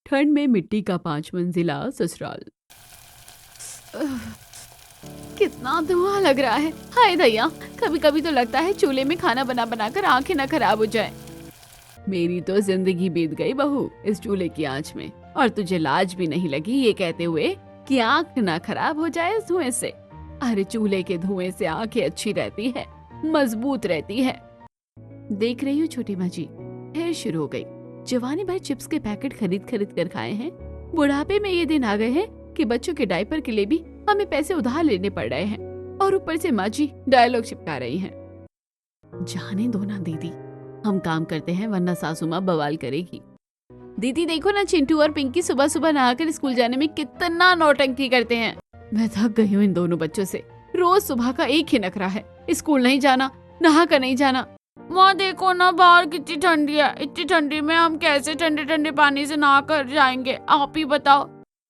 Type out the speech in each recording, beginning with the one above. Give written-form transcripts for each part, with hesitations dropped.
ठंड में मिट्टी का 5 मंजिला ससुराल। अह, कितना धुआं लग रहा है। हाय दैया, कभी कभी तो लगता है चूल्हे में खाना बना बना कर आंखें न खराब हो जाए। मेरी तो जिंदगी बीत गई बहू इस चूल्हे की आंच में, और तुझे लाज भी नहीं लगी ये कहते हुए कि आंख ना खराब हो जाए इस धुएं से। अरे चूल्हे के धुएं से आंखें अच्छी रहती है, मजबूत रहती है। देख रही हूँ छोटी माँ जी, फिर शुरू हो गई। जवानी भर चिप्स के पैकेट खरीद खरीद कर खाए हैं। बुढ़ापे में ये दिन आ गए हैं कि बच्चों के डायपर के लिए भी हमें पैसे उधार लेने पड़ रहे हैं, और ऊपर से माँ जी डायलॉग चिपका रही हैं। जाने दो ना दीदी, हम काम करते हैं वरना सासू माँ बवाल करेगी। दीदी देखो ना, चिंटू और पिंकी सुबह सुबह नहाकर स्कूल जाने में कितना नौटंकी करते हैं। मैं थक गई हूँ इन दोनों बच्चों से। रोज सुबह का एक ही नखरा है, स्कूल नहीं जाना, नहा कर नहीं जाना। माँ देखो ना बाहर कितनी ठंडी है, इतनी ठंडी में हम कैसे ठंडे ठंडे पानी से नहा कर जाएंगे, आप ही बताओ।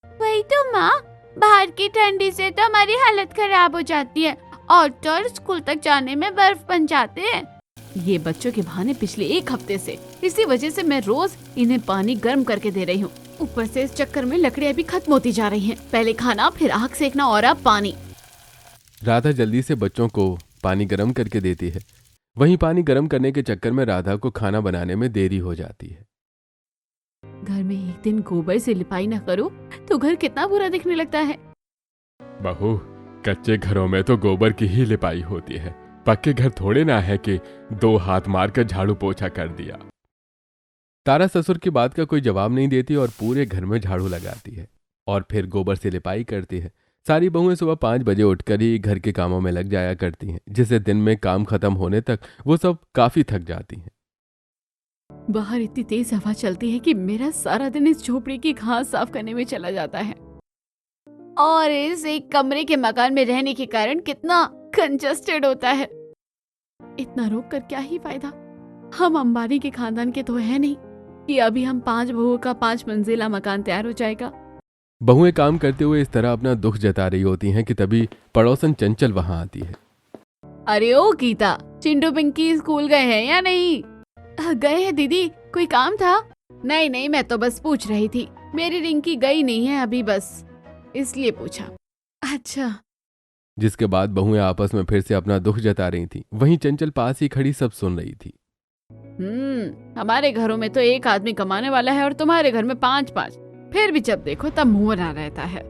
वही तो माँ, बाहर की ठंडी से तो हमारी हालत खराब हो जाती है, और तो स्कूल तक जाने में बर्फ बन जाते हैं। ये बच्चों के बहाने पिछले एक हफ्ते से, इसी वजह से मैं रोज इन्हें पानी गर्म करके दे रही हूँ। ऊपर से इस चक्कर में लकड़ियाँ भी खत्म होती जा रही हैं। पहले खाना, फिर आग सेकना, और अब पानी। राधा जल्दी से बच्चों को पानी गर्म करके देती है। वहीं पानी गर्म करने के चक्कर में राधा को खाना बनाने में देरी हो जाती है। घर में एक दिन गोबर से लिपाई न करो तो घर कितना बुरा दिखने लगता है। बहू, कच्चे घरों में तो गोबर की ही लिपाई होती है, पक्के घर थोड़े ना है कि 2 हाथ मारकर झाड़ू पोछा कर दिया। तारा ससुर की बात का कोई जवाब नहीं देती और पूरे घर में झाड़ू लगाती है और फिर गोबर से लिपाई करती है। सारी बहुएं सुबह 5 बजे उठकर ही घर के कामों में लग जाया करती हैं, जिससे दिन में काम खत्म होने तक वो सब काफी थक जाती हैं। बाहर इतनी तेज हवा चलती है कि मेरा सारा दिन इस झोपड़ी की घास साफ करने में चला जाता है, और इस एक कमरे के मकान में रहने के कारण कितना कंजस्टेड होता है। इतना रोक कर क्या ही फायदा। हम अंबानी के खानदान के तो है नहीं कि अभी हम 5 बहुओं का 5 मंजिला मकान तैयार हो जाएगा। बहुएं काम करते हुए इस तरह अपना दुख जता रही होती हैं कि तभी पड़ोसन चंचल वहां आती है। अरे ओ गीता, चिंटू पिंकी स्कूल गए हैं या नहीं? गए हैं दीदी, कोई काम था? नहीं नहीं, मैं तो बस पूछ रही थी। मेरी रिंकी गई नहीं है अभी, बस इसलिए पूछा। अच्छा। जिसके बाद बहुएं आपस में फिर से अपना दुख जता रही थी। वहीं चंचल पास ही खड़ी सब सुन रही थी। हमारे घरों में तो एक आदमी कमाने वाला है और तुम्हारे घर में 5-5, फिर भी जब देखो तब मुंह बना रहता है।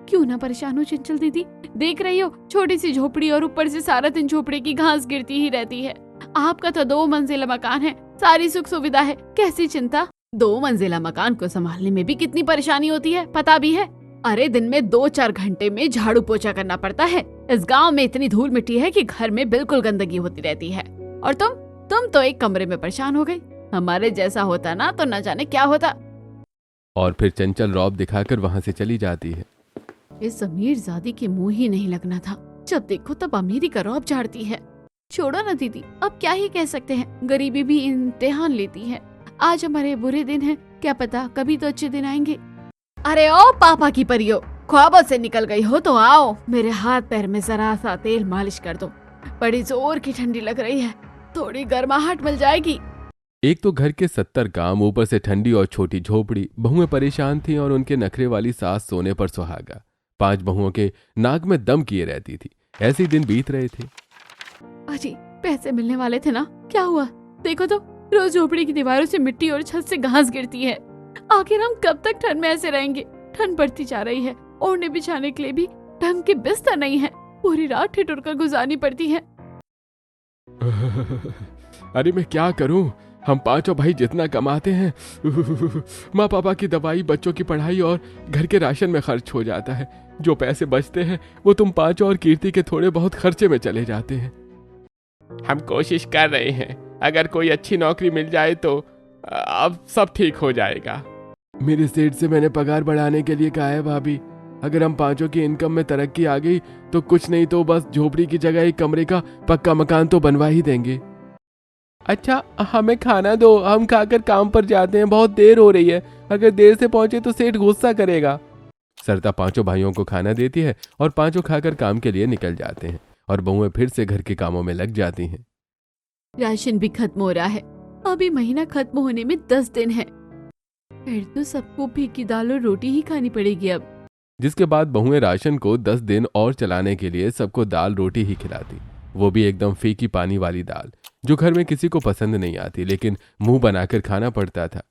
क्यों ना परेशान हो चंचल दीदी, देख रही हो छोटी सी झोपड़ी, और ऊपर से सारा दिन झोपड़ी की घास गिरती ही रहती है। आपका तो 2 मंजिला मकान है, सारी सुख सुविधा है, कैसी चिंता। 2 मंजिला मकान को संभालने में भी कितनी परेशानी होती है, पता भी है। अरे दिन में 2-4 घंटे में झाड़ू पोछा करना पड़ता है। इस गांव में इतनी धूल मिट्टी है कि घर में बिल्कुल गंदगी होती रहती है। और तुम तो एक कमरे में परेशान हो गई। हमारे जैसा होता ना तो न जाने क्या होता। और फिर चंचल रौब दिखाकर वहां से चली जाती है। इस अमीर जादी के मुंह ही नहीं लगना था, जब देखो तब अमीरी का रौब झाड़ती है। छोड़ो ना दीदी, अब क्या ही कह सकते हैं, गरीबी भी इम्तिहान लेती है। आज हमारे बुरे दिन हैं, क्या पता कभी तो अच्छे दिन आएंगे। अरे ओ पापा की परियो, ख्वाबों से निकल गई हो तो आओ, मेरे हाथ पैर में जरा सा तेल मालिश कर दो। बड़ी जोर की ठंडी लग रही है, थोड़ी गर्माहट मिल जाएगी। एक तो घर के 70 काम, ऊपर से ठंडी और छोटी झोपड़ी। बहुएं परेशान थीं और उनके नखरे वाली सास सोने पर सुहागा। 5 बहुओं के नाक में दम किए रहती थी। ऐसे ही दिन बीत रहे थे। अजी पैसे मिलने वाले थे ना, क्या हुआ? देखो तो रोज झोपड़ी की दीवारों से मिट्टी और छत से घास गिरती है। आखिर हम कब तक ठंड में ऐसे रहेंगे? ठंड बढ़ती जा रही है, ओढ़ने बिछाने के लिए भी ढंग के बिस्तर नहीं है, पूरी रात ठिठुर कर गुजारनी पड़ती है। अरे मैं क्या करूं, हम 5 भाई जितना कमाते हैं माँ पापा की दवाई, बच्चों की पढ़ाई और घर के राशन में खर्च हो जाता है। जो पैसे बचते हैं वो तुम 5 और कीर्ति के थोड़े बहुत खर्चे में चले जाते हैं। हम कोशिश कर रहे हैं, अगर कोई अच्छी नौकरी मिल जाए तो अब सब ठीक हो जाएगा। मेरे सेठ से मैंने पगार बढ़ाने के लिए कहा है भाभी। अगर हम 5 की इनकम में तरक्की आ गई तो कुछ नहीं तो बस झोपड़ी की जगह एक कमरे का पक्का मकान तो बनवा ही देंगे। अच्छा हमें खाना दो, हम खाकर काम पर जाते हैं, बहुत देर हो रही है। अगर देर से पहुंचे तो सेठ गुस्सा करेगा। सरता 5 भाइयों को खाना देती है और 5 खाकर काम के लिए निकल जाते हैं और बहुएं फिर से घर के कामों में लग जाती हैं। राशन भी खत्म हो रहा है, अभी महीना खत्म होने में 10 दिन है। फिर तो सबको फीकी दाल और रोटी ही खानी पड़ेगी अब। जिसके बाद बहुएं राशन को 10 दिन और चलाने के लिए सबको दाल रोटी ही खिलाती, वो भी एकदम फीकी पानी वाली दाल जो घर में किसी को पसंद नहीं आती, लेकिन मुंह बनाकर खाना पड़ता था।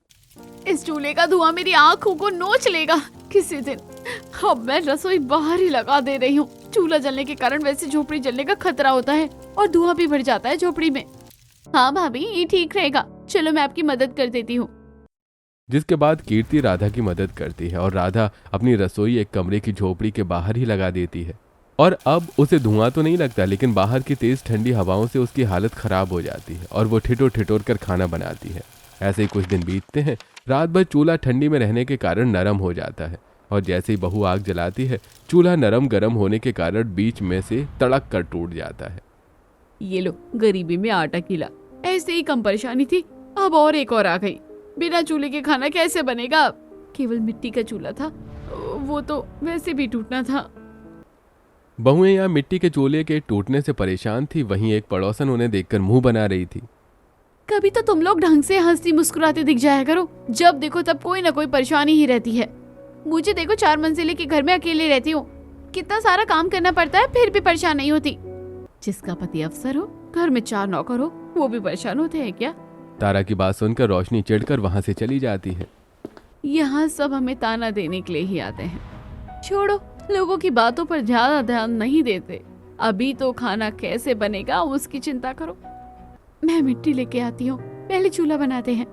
इस चूल्हे का धुआं मेरी आंखों को नोच लेगा किसी दिन। अब मैं रसोई बाहर ही लगा दे रही हूँ। चूल्हा जलने के कारण वैसे झोपड़ी जलने का खतरा होता है और धुआं भी बढ़ जाता है झोपड़ी में। हाँ भाभी, ये ठीक रहेगा, चलो मैं आपकी मदद कर देती हूँ। जिसके बाद कीर्ति राधा की मदद करती है और राधा अपनी रसोई एक कमरे की झोपड़ी के बाहर ही लगा देती है। और अब उसे धुआं तो नहीं लगता, लेकिन बाहर की तेज ठंडी हवाओं से उसकी हालत खराब हो जाती है और वो ठिठुर ठिठुर कर खाना बनाती है। ऐसे ही कुछ दिन बीतते हैं। रात भर चूल्हा ठंडी में रहने के कारण नरम हो जाता है और जैसे ही बहू आग जलाती है, चूल्हा नरम गरम होने के कारण बीच में से तड़क कर टूट जाता है। ये लो, गरीबी में आटा कीला। ऐसे ही कम परेशानी थी, अब और एक और आ गई। बिना चूल्हे के खाना कैसे बनेगा? केवल मिट्टी का चूल्हा था, वो तो वैसे भी टूटना था। बहुएं यहाँ मिट्टी के चूल्हे के टूटने से परेशान थी, वहीं एक पड़ोसन उन्हें देखकर मुंह बना रही थी। कभी तो तुम लोग ढंग से हंसती मुस्कुराते दिख जाया करो, जब देखो तब कोई ना कोई परेशानी ही रहती है। मुझे देखो, 4 मंजिले के घर में अकेले रहती हूँ, कितना सारा काम करना पड़ता है, फिर भी परेशान नहीं होती। जिसका पति अफसर हो, घर में 4 नौकर हो, वो भी परेशान होते हैं क्या? तारा की बात सुनकर रोशनी चिढ़कर वहां से चली जाती है। यहाँ सब हमें ताना देने के लिए ही आते हैं। छोड़ो, लोगों की बातों पर ज्यादा ध्यान नहीं देते। अभी तो खाना कैसे बनेगा उसकी चिंता करो। मैं मिट्टी लेके आती हूँ, पहले चूल्हा बनाते हैं।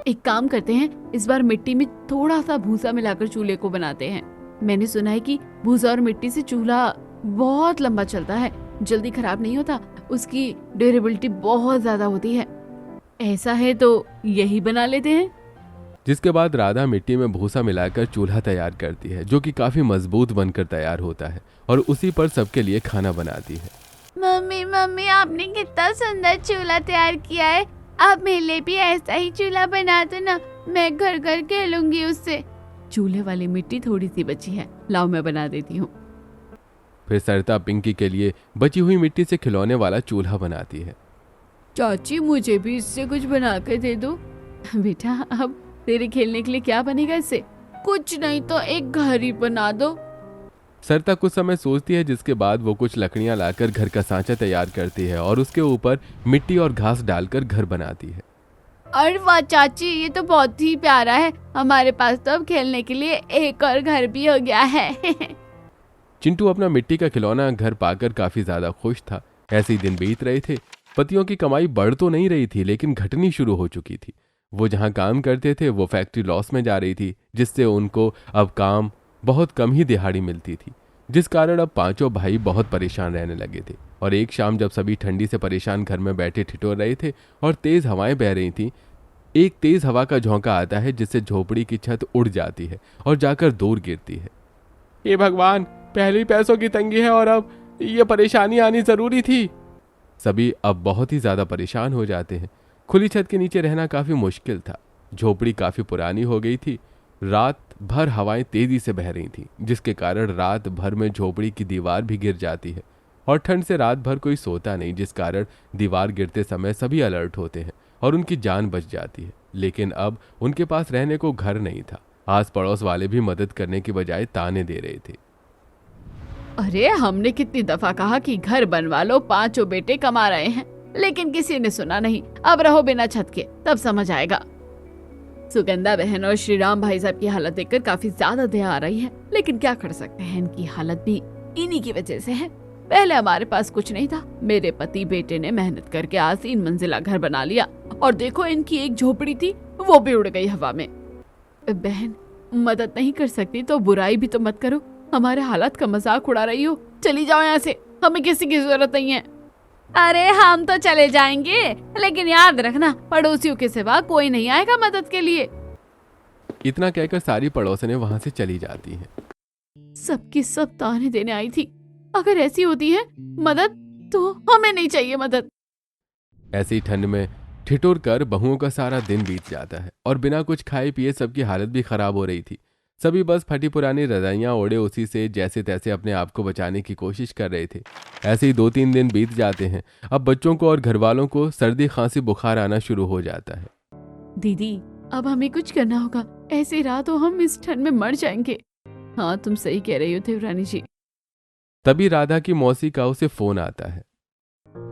एक काम करते हैं, इस बार मिट्टी में थोड़ा सा भूसा मिलाकर चूल्हे को बनाते हैं। मैंने सुना है कि भूसा और मिट्टी से चूल्हा बहुत लंबा चलता है, जल्दी खराब नहीं होता, उसकी ड्यूरेबिलिटी बहुत ज्यादा होती है। ऐसा है तो यही बना लेते हैं। जिसके बाद राधा मिट्टी में भूसा मिलाकर चूल्हा तैयार करती है, जो कि काफी मजबूत बनकर तैयार होता है और उसी पर सबके लिए खाना बनाती है। मम्मी मम्मी, आपने कितना सुंदर चूल्हा तैयार किया है। आप मेरे लिए भी ऐसा ही चूल्हा बना दो ना, मैं घर घर खेलूंगी उससे। चूल्हे वाली मिट्टी थोड़ी सी बची है, लाओ मैं बना देती हूँ। फिर सरिता पिंकी के लिए बची हुई मिट्टी से खिलौने वाला चूल्हा बनाती है। चाची, मुझे भी इससे कुछ बना कर दे दो। बेटा, अब तेरे खेलने के लिए क्या बनेगा इससे? कुछ नहीं तो एक घर ही बना दो। सरिता कुछ समय सोचती है, जिसके बाद वो कुछ लकड़ियां लाकर घर का सांचा तैयार करती है और उसके ऊपर मिट्टी और घास डालकर घर बनाती है। अरे वाह चाची, ये तो बहुत ही प्यारा है। हमारे पास तो अब खेलने के लिए एक और घर भी हो गया है। चिंटू अपना मिट्टी का खिलौना घर पाकर काफी ज्यादा खुश था। ऐसे ही दिन बीत रहे थे। पतियों की कमाई बढ़ तो नहीं रही थी, लेकिन घटनी शुरू हो चुकी थी। वो जहां काम करते थे वो फैक्ट्री लॉस में जा रही थी, जिससे उनको अब काम बहुत कम ही दिहाड़ी मिलती थी, जिस कारण अब पांचों भाई बहुत परेशान रहने लगे थे। और एक शाम जब सभी ठंडी से परेशान घर में बैठे ठिठुर रहे थे और तेज हवाएं बह रही थीं, एक तेज हवा का झोंका आता है, जिससे झोपड़ी की छत उड़ जाती है और जाकर दूर गिरती है। हे भगवान, पहले ही पैसों की तंगी है और अब ये परेशानी आनी जरूरी थी। सभी अब बहुत ही ज्यादा परेशान हो जाते हैं। खुली छत के नीचे रहना काफी मुश्किल था। झोपड़ी काफी पुरानी हो गई थी। रात भर हवाएं तेजी से बह रही थीं, जिसके कारण रात भर में झोपड़ी की दीवार भी गिर जाती है और ठंड से रात भर कोई सोता नहीं, जिस कारण दीवार गिरते समय सभी अलर्ट होते हैं और उनकी जान बच जाती है। लेकिन अब उनके पास रहने को घर नहीं था। आस पड़ोस वाले भी मदद करने की बजाय ताने दे रहे थे। अरे, हमने कितनी दफा कहा कि घर बनवा लो, पांचों बेटे कमा रहे हैं, लेकिन किसी ने सुना नहीं। अब रहो बिना छत के, तब समझ आएगा। सुगंधा बहन और श्रीराम भाई साहब की हालत देखकर काफी ज्यादा दया आ रही है, लेकिन क्या कर सकते हैं, इनकी हालत भी इन्हीं की वजह से है। पहले हमारे पास कुछ नहीं था, मेरे पति बेटे ने मेहनत करके आज 3 मंजिला घर बना लिया और देखो, इनकी एक झोपड़ी थी वो भी उड़ गई हवा में। बहन, मदद नहीं कर सकती तो बुराई भी तो मत करो। हमारे हालात का मजाक उड़ा रही हो, चली जाओ यहाँ से, हमें किसी की जरूरत नहीं है। अरे, हम तो चले जाएंगे, लेकिन याद रखना, पड़ोसियों के सिवा कोई नहीं आएगा मदद के लिए। इतना कहकर सारी पड़ोसनें वहां से चली जाती हैं। सबकी सब ताने देने आई थी। अगर ऐसी होती है मदद, तो हमें नहीं चाहिए मदद। ऐसी ठंड में ठिठुर कर बहुओं का सारा दिन बीत जाता है और बिना कुछ खाए पिए सबकी हालत भी खराब हो रही थी। सभी बस फटी पुरानी रजाइयां ओढ़े उसी से जैसे तैसे अपने आप को बचाने की कोशिश कर रहे थे। ऐसे ही 2-3 दिन बीत जाते हैं। अब बच्चों को और घर वालों को सर्दी खांसी बुखार आना शुरू हो जाता है। दीदी, अब हमें कुछ करना होगा, ऐसे रहा तो हम इस ठंड में मर जाएंगे। हाँ, तुम सही कह रही हो देवरानी जी। तभी राधा की मौसी का उसे फोन आता है।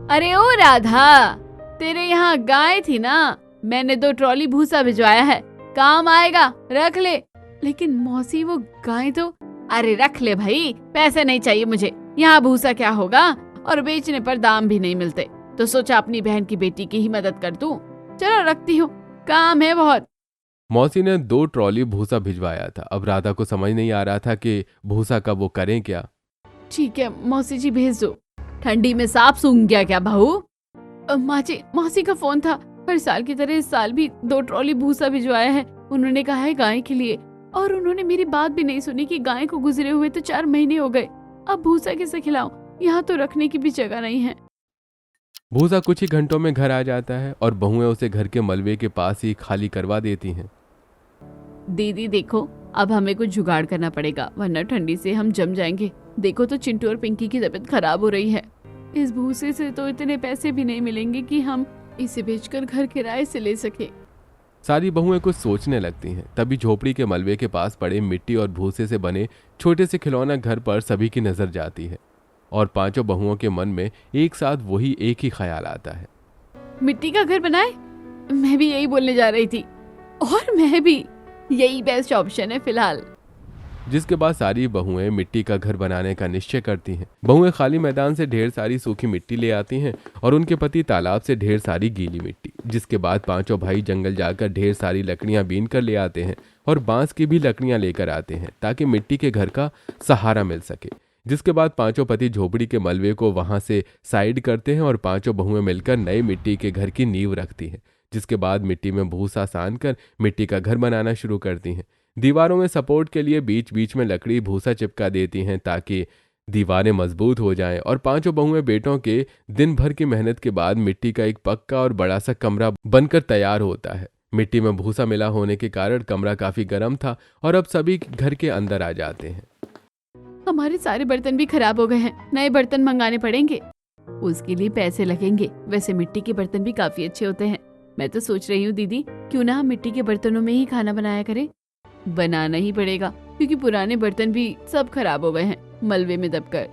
अरे ओ राधा, तेरे यहाँ गाय थी ना, मैंने 2 ट्रॉली भूसा भिजवाया है, काम आएगा, रख ले। लेकिन मौसी वो गाय तो। अरे रख ले भाई, पैसे नहीं चाहिए मुझे, यहाँ भूसा क्या होगा, और बेचने पर दाम भी नहीं मिलते, तो सोचा अपनी बहन की बेटी की ही मदद कर दूं। चलो रखती हूँ, काम है बहुत। मौसी ने 2 ट्रॉली भूसा भिजवाया था। अब राधा को समझ नहीं आ रहा था कि भूसा का वो करें क्या। ठीक है मौसी जी, भेज दो। ठंडी में सांप सूंघ गया क्या बहू? माँ जी, मौसी का फोन था, हर साल की तरह इस साल भी 2 ट्रॉली भूसा भिजवाया है। उन्होंने कहा है गाय के लिए, और उन्होंने मेरी बात भी नहीं सुनी कि गाय को गुजरे हुए तो 4 महीने हो गए। अब भूसा कैसे खिलाऊं, यहाँ तो रखने की भी जगह नहीं है। भूसा कुछ ही घंटों में घर आ जाता है और बहुएं उसे घर के मलबे के पास ही खाली करवा देती हैं। दीदी देखो, अब हमें कुछ जुगाड़ करना पड़ेगा, वरना ठंडी से हम जम जाएंगे। देखो तो चिंटू और पिंकी की तबीयत खराब हो रही है। इस भूसे से तो इतने पैसे भी नहीं मिलेंगे कि हम इसे बेचकर घर किराए से ले सके। सारी बहुएं कुछ सोचने लगती हैं। तभी झोपड़ी के मलबे के पास पड़े मिट्टी और भूसे से बने छोटे से खिलौना घर पर सभी की नजर जाती है और पांचों बहुओं के मन में एक साथ वही एक ही ख्याल आता है। मिट्टी का घर बनाए, मैं भी यही बोलने जा रही थी, और मैं भी, यही बेस्ट ऑप्शन है फिलहाल। जिसके बाद सारी बहुएं मिट्टी का घर बनाने का निश्चय करती हैं। बहुएं खाली मैदान से ढेर सारी सूखी मिट्टी ले आती हैं और उनके पति तालाब से ढेर सारी गीली मिट्टी। जिसके बाद पांचों भाई जंगल जाकर ढेर सारी लकड़ियां बीन कर ले आते हैं और बांस की भी लकड़ियां लेकर आते हैं ताकि मिट्टी के घर का सहारा मिल सके। जिसके बाद पांचों पति झोपड़ी के मलबे को वहां से साइड करते हैं और पांचों बहुएं मिलकर नए मिट्टी के घर की नींव रखती हैं। जिसके बाद मिट्टी में भूसा सान कर मिट्टी का घर बनाना शुरू करती हैं। दीवारों में सपोर्ट के लिए बीच बीच में लकड़ी भूसा चिपका देती हैं ताकि दीवारें मजबूत हो जाएं और पांचों बहुएं बेटों के दिन भर की मेहनत के बाद मिट्टी का एक पक्का और बड़ा सा कमरा बनकर तैयार होता है। मिट्टी में भूसा मिला होने के कारण कमरा काफी गर्म था और अब सभी घर के अंदर आ जाते हैं। हमारे सारे बर्तन भी खराब हो गए हैं, नए बर्तन मंगाने पड़ेंगे, उसके लिए पैसे लगेंगे। वैसे मिट्टी के बर्तन भी काफी अच्छे होते हैं। मैं तो सोच रही हूँ दीदी, क्यों ना हम मिट्टी के बर्तनों में ही खाना बनाया करें। बनाना ही पड़ेगा क्योंकि पुराने बर्तन भी सब खराब हो गए हैं मलबे में दबकर।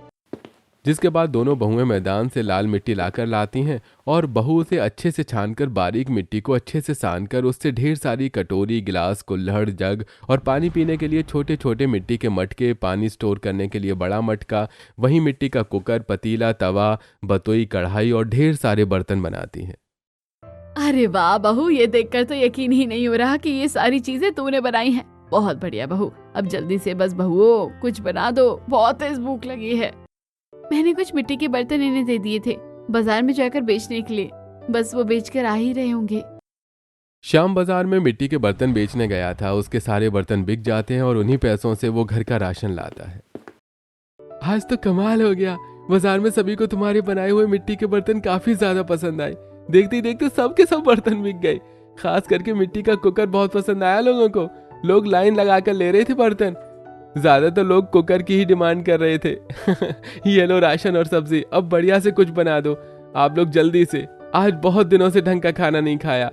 जिसके बाद दोनों बहुएं मैदान से लाल मिट्टी लाकर लाती हैं और बहू उसे अच्छे से छानकर बारीक मिट्टी को अच्छे से सानकर उससे ढेर सारी कटोरी, गिलास, कुल्हड़, जग और पानी पीने के लिए छोटे छोटे मिट्टी के मटके, पानी स्टोर करने के लिए बड़ा मटका, वहीं मिट्टी का कुकर, पतीला, तवा, बतोई, कढ़ाई और ढेर सारे बर्तन बनाती हैं। अरे वाह बहू, ये देखकर तो यकीन ही नहीं हो रहा कि ये सारी चीजें तूने बनाई हैं। बहुत बढ़िया बहू, अब जल्दी से बस बहुओं कुछ बना दो, बहुत तेज भूख लगी है। मैंने कुछ मिट्टी के बर्तन इन्हें दे दिए थे बाजार में जाकर बेचने के लिए, बस वो बेचकर आ ही रहे होंगे। श्याम बाजार में मिट्टी के बर्तन बेचने गया था। उसके सारे बर्तन बिक जाते हैं और उन्हीं पैसों से वो घर का राशन लाता है। आज तो कमाल हो गया, बाजार में सभी को तुम्हारे बनाए हुए मिट्टी के बर्तन काफी ज्यादा पसंद आए। देखते ही देखते सबके सब बर्तन बिक गए। खास करके मिट्टी का कुकर बहुत पसंद आया लोगों को। लोग लाइन लगाकर ले रहे थे बर्तन। ज्यादातर लोग कुकर की ही डिमांड कर रहे थे। ये लो राशन और सब्जी, अब बढ़िया से कुछ बना दो आप लोग जल्दी से। आज बहुत दिनों से ढंग का खाना नहीं खाया।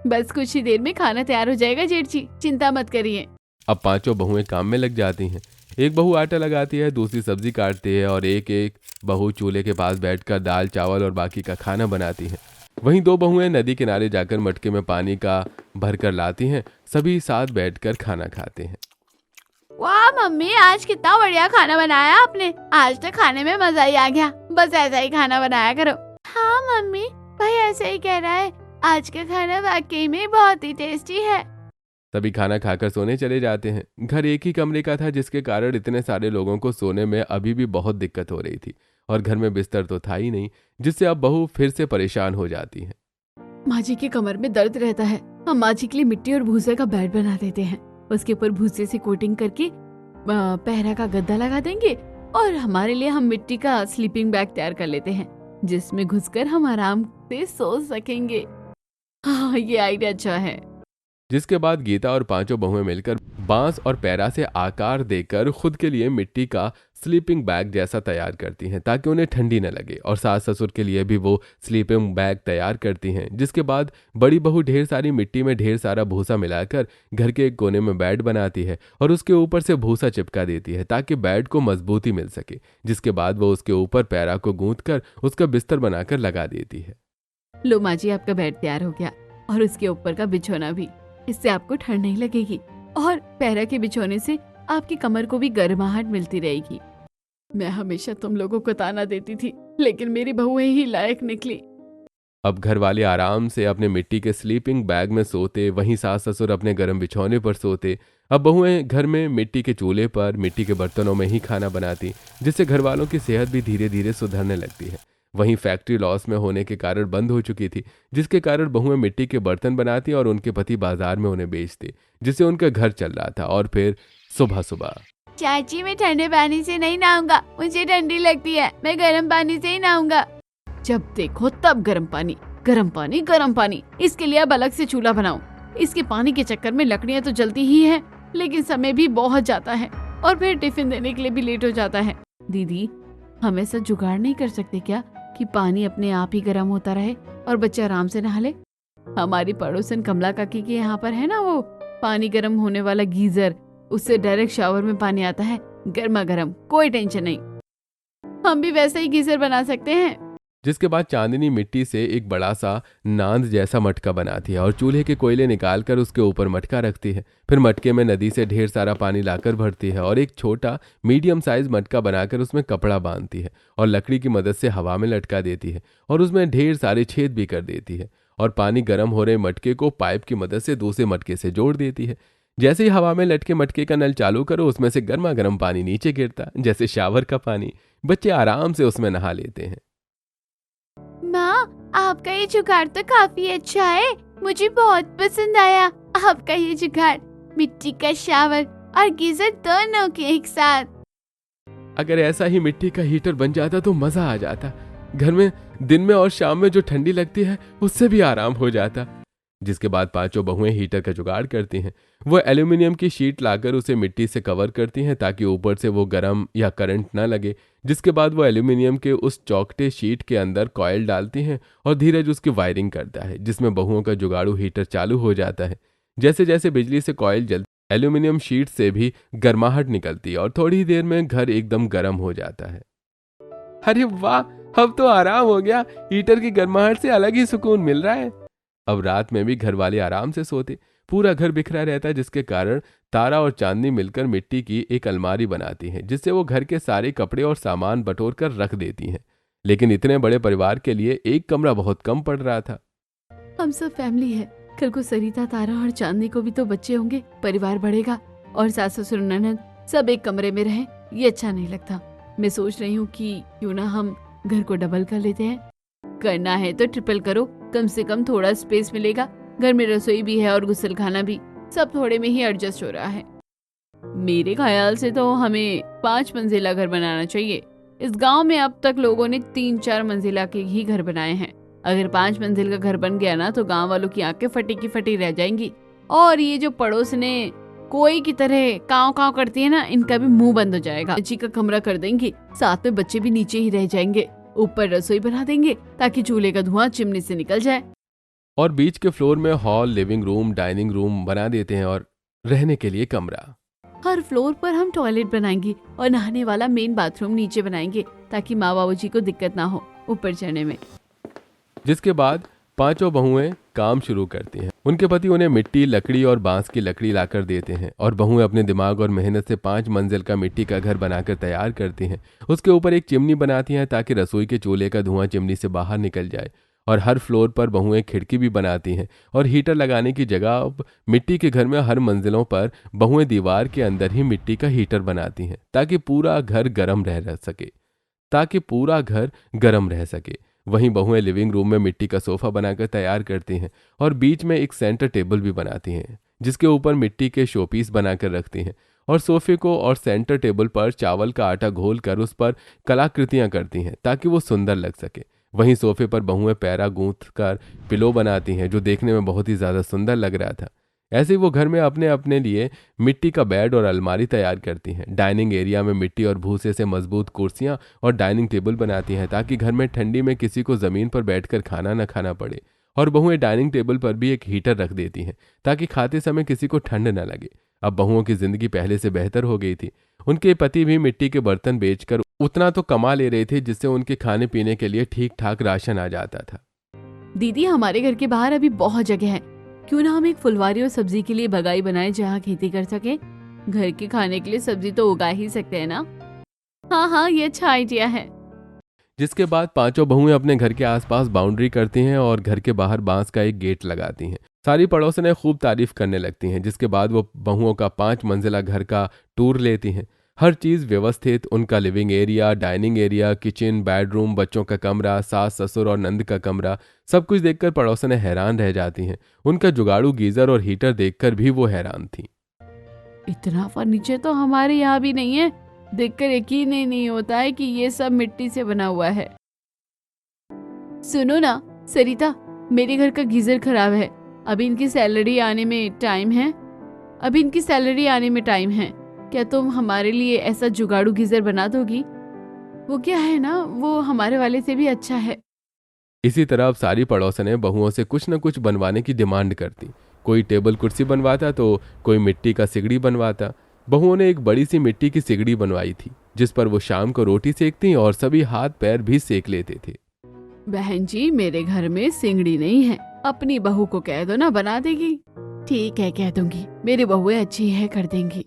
बस कुछ ही देर में खाना तैयार हो जाएगा जेठ जी, चिंता मत करिए। अब पांचों बहुएं काम में लग जाती हैं। एक बहू आटा लगाती है, दूसरी सब्जी काटती है और एक एक बहू चूल्हे के पास बैठकर दाल, चावल और बाकी का खाना बनाती है। वहीं 2 बहुएं नदी किनारे जाकर मटके में पानी का भरकर लाती हैं। सभी साथ बैठकर खाना खाते हैं। वाह मम्मी, आज कितना बढ़िया खाना बनाया आपने। आज तो खाने में मजा ही आ गया। बस ऐसा ही खाना बनाया करो। हाँ मम्मी, भाई ऐसा ही कह रहा है। आज का खाना वाकई में बहुत ही टेस्टी है। सभी खाना खाकर सोने चले जाते हैं। घर एक ही कमरे का था जिसके कारण इतने सारे लोगों को सोने में अभी भी बहुत दिक्कत हो रही थी और घर में बिस्तर तो था ही नहीं, जिससे अब बहू फिर से परेशान हो जाती है। माँ जी के कमर में दर्द रहता है, हम माँ जी के लिए मिट्टी और भूसे का बेड बना देते हैं। उसके ऊपर भूसे से कोटिंग करके पहरा का गद्दा लगा देंगे और हमारे लिए हम मिट्टी का स्लीपिंग बैग तैयार कर लेते हैं जिसमें घुसकर हम आराम से सो सकेंगे। हाँ, ये आइडिया अच्छा है। जिसके बाद गीता और पांचों बहुएं मिलकर बांस और पैरा से आकार देकर खुद के लिए मिट्टी का स्लीपिंग बैग जैसा तैयार करती हैं ताकि उन्हें ठंडी न लगे, और सास ससुर के लिए भी वो स्लीपिंग बैग तैयार करती हैं। जिसके बाद बड़ी बहू ढेर सारी मिट्टी में ढेर सारा भूसा मिलाकर घर के एक कोने में बेड बनाती है और उसके ऊपर से भूसा चिपका देती है ताकि बेड को मजबूती मिल सके। जिसके बाद वो उसके ऊपर पैरा को गूंथ कर उसका बिस्तर बनाकर लगा देती है। लो माँ जी, आपका बेड तैयार हो गया और उसके ऊपर का बिछौना भी। इससे आपको ठंड नहीं लगेगी और पैरा के बिछौने से आपकी कमर को भी गर्माहट मिलती रहेगी। मैं हमेशा तुम लोगों को ताना देती थी, लेकिन मेरी बहुएं ही लायक निकली। अब घर वाले आराम से अपने मिट्टी के स्लीपिंग बैग में सोते, वहीं सास ससुर अपने गर्म बिछौने पर सोते। अब बहुएं घर में मिट्टी के चूल्हे पर मिट्टी के बर्तनों में ही खाना बनाती, जिससे घर वालों की सेहत भी धीरे धीरे सुधरने लगती है। वहीं फैक्ट्री लॉस में होने के कारण बंद हो चुकी थी, जिसके कारण बहुएं मिट्टी के बर्तन बनाती और उनके पति बाजार में उन्हें बेचते, जिससे उनका घर चल रहा था। और फिर सुबह सुबह, चाची मैं ठंडे पानी से नहीं नहाऊंगा, मुझे ठंडी लगती है, मैं गर्म पानी से ही नहाऊंगा। जब देखो तब गर्म पानी, गर्म पानी, गर्म पानी। इसके लिए अब अलग से चूल्हा बनाओ। इसके पानी के चक्कर में लकड़ियां तो जलती ही हैं, लेकिन समय भी बहुत जाता है और फिर टिफिन देने के लिए भी लेट हो जाता है। दीदी, हम ऐसा जुगाड़ नहीं कर सकते क्या कि पानी अपने आप ही गर्म होता रहे और बच्चे आराम से नहा ले? हमारी पड़ोसन कमला काकी के यहाँ पर है ना वो पानी गर्म होने वाला गीजर, उससे डायरेक्ट शावर में पानी आता है, गर्मा गर्म, कोई टेंशन नहीं। हम भी वैसे ही गीजर बना सकते हैं। जिसके बाद चांदनी मिट्टी से एक बड़ा सा नांद जैसा मटका बनाती है और चूल्हे के कोयले निकालकर उसके ऊपर मटका रखती है। फिर मटके में नदी से ढेर सारा पानी लाकर भरती है और एक छोटा मीडियम साइज मटका बनाकर उसमें कपड़ा बांधती है और लकड़ी की मदद से हवा में लटका देती है और उसमें ढेर सारे छेद भी कर देती है और पानी गर्म हो रहे मटके को पाइप की मदद से दूसरे मटके से जोड़ देती है। जैसे ही हवा में लटके मटके का नल चालू करो, उसमें से गर्मा गर्म पानी नीचे गिरता, जैसे शावर का पानी। बच्चे आराम से उसमें नहा लेते हैं। माँ, आपका ये जुगाड़ तो काफी अच्छा है, मुझे बहुत पसंद आया। आपका ये जुगाड़, मिट्टी का शावर और गीजर दोनों के एक साथ। अगर ऐसा ही मिट्टी का हीटर बन जाता तो मजा आ जाता। घर में दिन में और शाम में जो ठंडी लगती है उससे भी आराम हो जाता। जिसके बाद पांचों बहुएं हीटर का जुगाड़ करती हैं। वो एल्यूमिनियम की शीट लाकर उसे मिट्टी से कवर करती हैं ताकि ऊपर से वो गर्म या करंट ना लगे। जिसके बाद वो एल्यूमिनियम के उस चौकटे शीट के अंदर कॉइल डालती हैं और धीरज उसकी वायरिंग करता है, जिसमें बहुओं का जुगाड़ू हीटर चालू हो जाता है। जैसे जैसे बिजली से कॉइल जलती, एल्यूमिनियम शीट से भी गर्माहट निकलती है और थोड़ी देर में घर एकदम गर्म हो जाता है। अरे वाह, अब तो आराम हो गया। हीटर की गर्माहट से अलग ही सुकून मिल रहा है। अब रात में भी घर वाले आराम से सोते। पूरा घर बिखरा रहता है, जिसके कारण तारा और चांदनी मिलकर मिट्टी की एक अलमारी बनाती हैं, जिससे वो घर के सारे कपड़े और सामान बटोर कर रख देती हैं। लेकिन इतने बड़े परिवार के लिए एक कमरा बहुत कम पड़ रहा था। हम सब फैमिली है, कल को सरिता, तारा और चांदनी को भी तो बच्चे होंगे, परिवार बढ़ेगा और सास ससुर ननद सब एक कमरे में रहे, ये अच्छा नहीं लगता। मैं सोच रही हूँ कि क्यों ना हम घर को डबल कर लेते हैं। करना है तो ट्रिपल करो, कम से कम थोड़ा स्पेस मिलेगा। घर में रसोई भी है और गुसलखाना भी, सब थोड़े में ही एडजस्ट हो रहा है। मेरे ख्याल से तो हमें 5 मंजिला घर बनाना चाहिए। इस गांव में अब तक लोगों ने 3-4 मंजिला के ही घर बनाए हैं। अगर 5 मंजिल का घर बन गया ना तो गांव वालों की आंखें फटी की फटी रह जाएंगी। और ये जो पड़ोस ने कोई की तरह काव काव करती है ना, इनका भी मुंह बंद हो जाएगा। बच्ची का कमरा कर देंगे, साथ में बच्चे भी नीचे ही रह जाएंगे। ऊपर रसोई बना देंगे ताकि चूल्हे का धुआं चिमनी से निकल जाए। और बीच के फ्लोर में hall, living room, dining room बना देते हैं और रहने के लिए कमरा। हर फ्लोर पर हम टॉयलेट बनाएंगे और नहाने वाला मेन बाथरूम नीचे बनाएंगे ताकि माँ बाबू जी को दिक्कत ना हो ऊपर चढ़ने में। जिसके बाद पांचों बहुएं काम शुरू करती हैं। उनके पति उन्हें मिट्टी, लकड़ी और बांस की लकड़ी लाकर देते हैं और बहुएं अपने दिमाग और मेहनत से 5 मंजिल का मिट्टी का घर बनाकर तैयार करती हैं। उसके ऊपर एक चिमनी बनाती हैं ताकि रसोई के चूल्हे का धुआं चिमनी से बाहर निकल जाए। और हर फ्लोर पर बहुएं खिड़की भी बनाती हैं और हीटर लगाने की जगह अब मिट्टी के घर में हर मंजिलों पर बहुएं दीवार के अंदर ही मिट्टी का हीटर बनाती हैं ताकि पूरा घर गर्म रह सके। वहीं बहुएं लिविंग रूम में मिट्टी का सोफा बनाकर तैयार करती हैं और बीच में एक सेंटर टेबल भी बनाती हैं, जिसके ऊपर मिट्टी के शोपीस बनाकर रखती हैं और सोफे को और सेंटर टेबल पर चावल का आटा घोल कर उस पर कलाकृतियां करती हैं ताकि वो सुंदर लग सके। वहीं सोफे पर बहुएं पैरा गूंथ कर पिलो बनाती हैं, जो देखने में बहुत ही ज्यादा सुंदर लग रहा था। ऐसे ही वो घर में अपने अपने लिए मिट्टी का बेड और अलमारी तैयार करती हैं। डाइनिंग एरिया में मिट्टी और भूसे से मजबूत कुर्सियां और डाइनिंग टेबल बनाती हैं ताकि घर में ठंडी में किसी को ज़मीन पर बैठकर खाना न खाना पड़े। और बहुएं डाइनिंग टेबल पर भी एक हीटर रख देती हैं ताकि खाते समय किसी को ठंड न लगे। अब बहुओं की जिंदगी पहले से बेहतर हो गई थी। उनके पति भी मिट्टी के बर्तन बेचकर उतना तो कमा ले रहे थे जिससे उनके खाने पीने के लिए ठीक ठाक राशन आ जाता था। दीदी, हमारे घर के बाहर अभी बहुत जगह है, क्यों ना हम एक फुलवारी और सब्जी के लिए बगाई बनाए जहाँ खेती कर सके। घर के खाने के लिए सब्जी तो उगा ही सकते हैं ना। हाँ हाँ, ये अच्छा आइडिया है। जिसके बाद पांचों बहुएं अपने घर के आसपास बाउंड्री करती हैं और घर के बाहर बांस का एक गेट लगाती हैं। सारी पड़ोसनें खूब तारीफ करने लगती हैं। जिसके बाद वो बहुओं का 5 मंजिला घर का टूर लेती हैं। हर चीज़ व्यवस्थित, उनका living area, dining area, kitchen, bedroom, बच्चों का कमरा, सास ससुर और नंद का कमरा, सब कुछ देखकर पड़ोसनें हैरान रह जाती हैं। उनका जुगाड़ू गीजर और हीटर देखकर भी वो हैरान थी। इतना फर्नीचर तो हमारे यहाँ भी नहीं है। देखकर यकीन ही नहीं होता है कि ये सब मिट्टी से बना हुआ है। सुनो ना सरिता, मेरे घर का गीजर खराब है। अभी इनकी सैलरी आने में टाइम है। क्या तुम हमारे लिए ऐसा जुगाड़ू गीजर बना दोगी? वो क्या है ना, वो हमारे वाले से भी अच्छा है। इसी तरह अब सारी पड़ोसनें बहुओं से कुछ न कुछ बनवाने की डिमांड करती। कोई टेबल कुर्सी बनवाता तो कोई मिट्टी का सिगड़ी बनवाता। बहुओं ने एक बड़ी सी मिट्टी की सिगड़ी बनवाई थी जिस पर वो शाम को रोटी सेकती और सभी हाथ पैर भी सेक लेते थे। बहन जी, मेरे घर में सिंगड़ी नहीं है, अपनी बहू को कह दो ना, बना देगी। ठीक है, कह दूंगी, मेरी बहुएं अच्छी है, कर देंगी।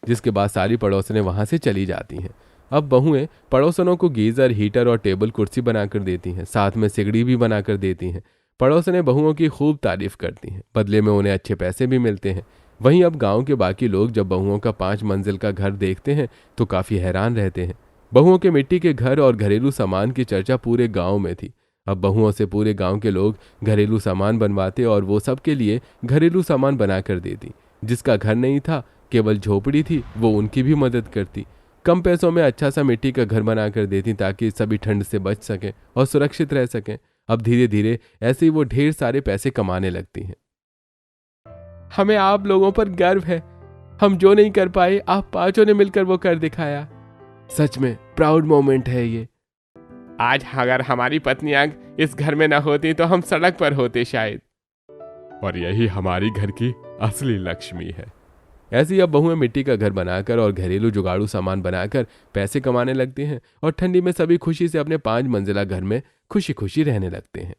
जिसके बाद सारी पड़ोसनें वहां से चली जाती हैं। अब बहुएं पड़ोसनों को गीजर, हीटर और टेबल कुर्सी बनाकर देती हैं, साथ में सिगड़ी भी बनाकर देती हैं। पड़ोसनें बहुओं की खूब तारीफ करती हैं, बदले में उन्हें अच्छे पैसे भी मिलते हैं। वहीं अब गांव के बाकी लोग जब बहुओं का 5 मंजिल का घर देखते हैं तो काफी हैरान रहते हैं। बहुओं के मिट्टी के घर और घरेलू सामान की चर्चा पूरे गांव में थी। अब बहुओं से पूरे गांव के लोग घरेलू सामान बनवाते और वो सबके लिए घरेलू सामान बनाकर देती। जिसका घर नहीं था, केवल झोपड़ी थी, वो उनकी भी मदद करती। कम पैसों में अच्छा सा मिट्टी का घर बनाकर देती ताकि सभी ठंड से बच सकें और सुरक्षित रह सकें। अब धीरे धीरे ऐसे ही वो ढेर सारे पैसे कमाने लगती हैं। हमें आप लोगों पर गर्व है। हम जो नहीं कर पाए, आप पांचों ने मिलकर वो कर दिखाया। सच में प्राउड मोमेंट है ये। आज अगर हमारी पत्नियां इस घर में न होती तो हम सड़क पर होते शायद। और यही हमारी घर की असली लक्ष्मी है। ऐसे ही अब बहुएं मिट्टी का घर बनाकर और घरेलू जुगाड़ू सामान बनाकर पैसे कमाने लगती हैं और ठंडी में सभी खुशी से अपने 5 मंजिला घर में खुशी खुशी रहने लगते हैं।